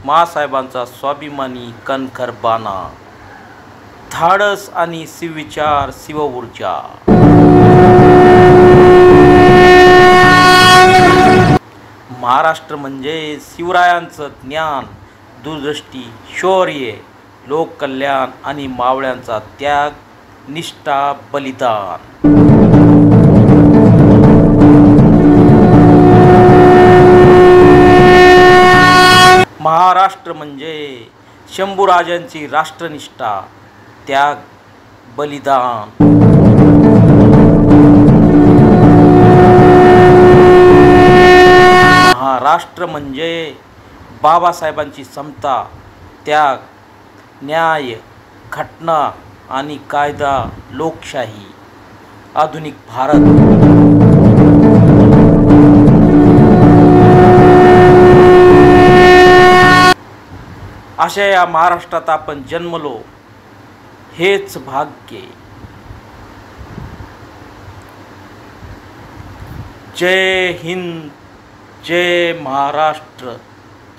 माँसाहेबांचा स्वाभिमानी कणखर बाणा, धाडस आणि शिवविचार शिवऊर्जा। महाराष्ट्र म्हणजे शिवरायांचं ज्ञान, दूरदृष्टी, शौर्य, लोककल्याण आणि मावळ्यांचा त्याग, निष्ठा, बलिदान। महाराष्ट्र म्हणजे शंभूराजांची राष्ट्रनिष्ठा, त्याग, बलिदान। महाराष्ट्र म्हणजे बाबासाहेबांची समता, त्याग, न्याय, घटना आणि कायदा, लोकशाही, आधुनिक भारत। अशा या महाराष्ट्रात आपण जन्मलो, हेच भाग्य। जय हिंद, जय महाराष्ट्र,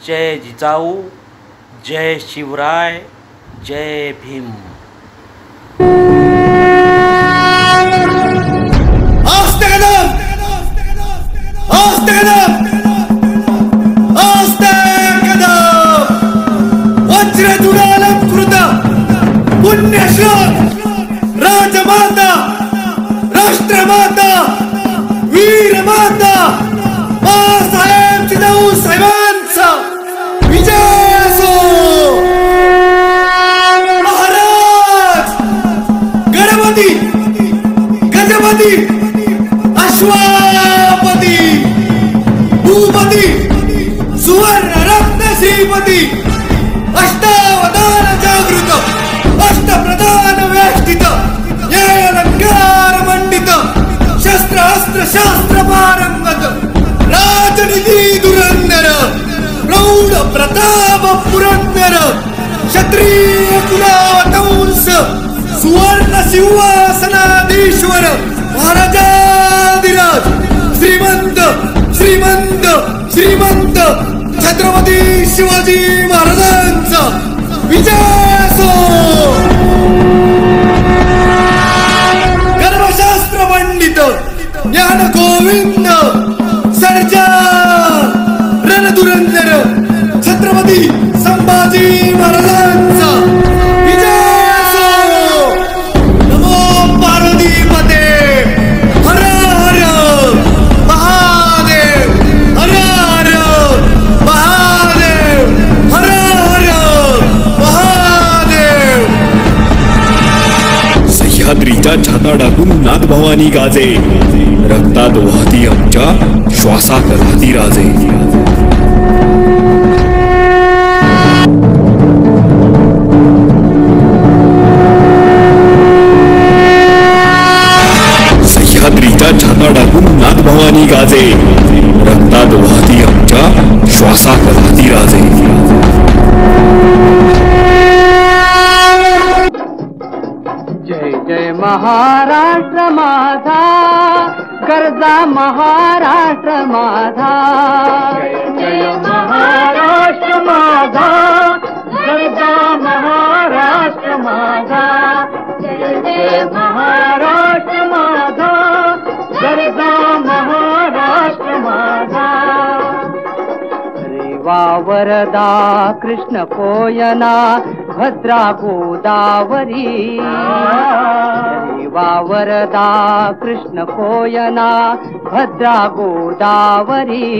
जय जिजाऊ, जय शिवराय, जय भीम। राजमाता, राष्ट्रमाता, वीरमाता, बाळासाहेब जिजाऊ साहेबांचा विजय असो। महाराज गणपती, गजपती, अश्वापती, भूपती, सुवर्ण रत्न श्रीपती, अष्टावधान जागृत, अष्टप्रधान वेष्टित, न्यायालंकार मंडित, शस्त्र अस्त्र शास्त्र पारंगत, राजनीती धुरंधर, प्रौढ प्रताप पुरंदर, क्षत्रिय कुलावतंस, सुवर्ण सिंहासनाधीश्वर, महाराजाधिराज, श्रीमंत श्रीमंत श्रीमंत छत्रपती शिवाजी महाराजांचा विजय असो। धर्मशास्त्र पंडित ज्ञान गोविंद सर्जा रणधुरंधर छत्रपती संभाजी महाराजांचा विजय असो। नमो पार्वतीपते, हर हर महादेव, हर हर महादेव, हर हर महादेव। सह्याद्रीच्या छाताडातून नागभवानी गाजे, रक्तात वाहती आमच्या, श्वासात राहती राजे। सह्याद्रीच्या छाताडातून नागभवानी गाजे, रक्तात वाहती आमच्या, श्वासात राहती राजे। जय जय महाराष्ट्र माझा, गरजा महाराष्ट्र माझा। जय जय महाराष्ट्र माझा, गरजा महाराष्ट्र माझा। जय जय महाराष्ट्र माझा, गरजा महाराष्ट्र माझा। रेवा वरदा कृष्ण कोयना, भद्रा गोदावरी। रेवा वरदा कृष्ण कोयना, भद्रा गोदावरी।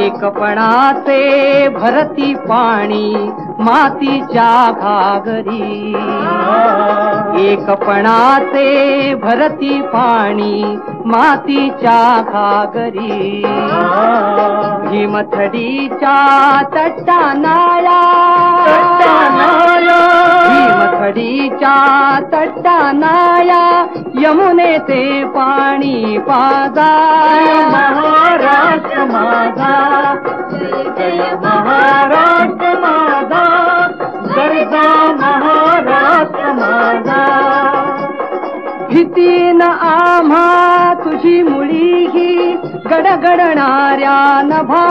एकपणाचे भरती पाणी, मातीच्या घागरी। एकपणाचे भरती पाणी, मातीच्या घागरी। भीमथडीच्या तट्टानाया, भीमथडीच्या तट्टानाया, यमुनेचे पाणी पाजा। महाराष्ट्र माझा, जय महाराष्ट्र माझा, गरजा महाराष्ट्र माझा। भीतीन आम्हा तुझी मुळी ही, गडगडणाऱ्या नभा।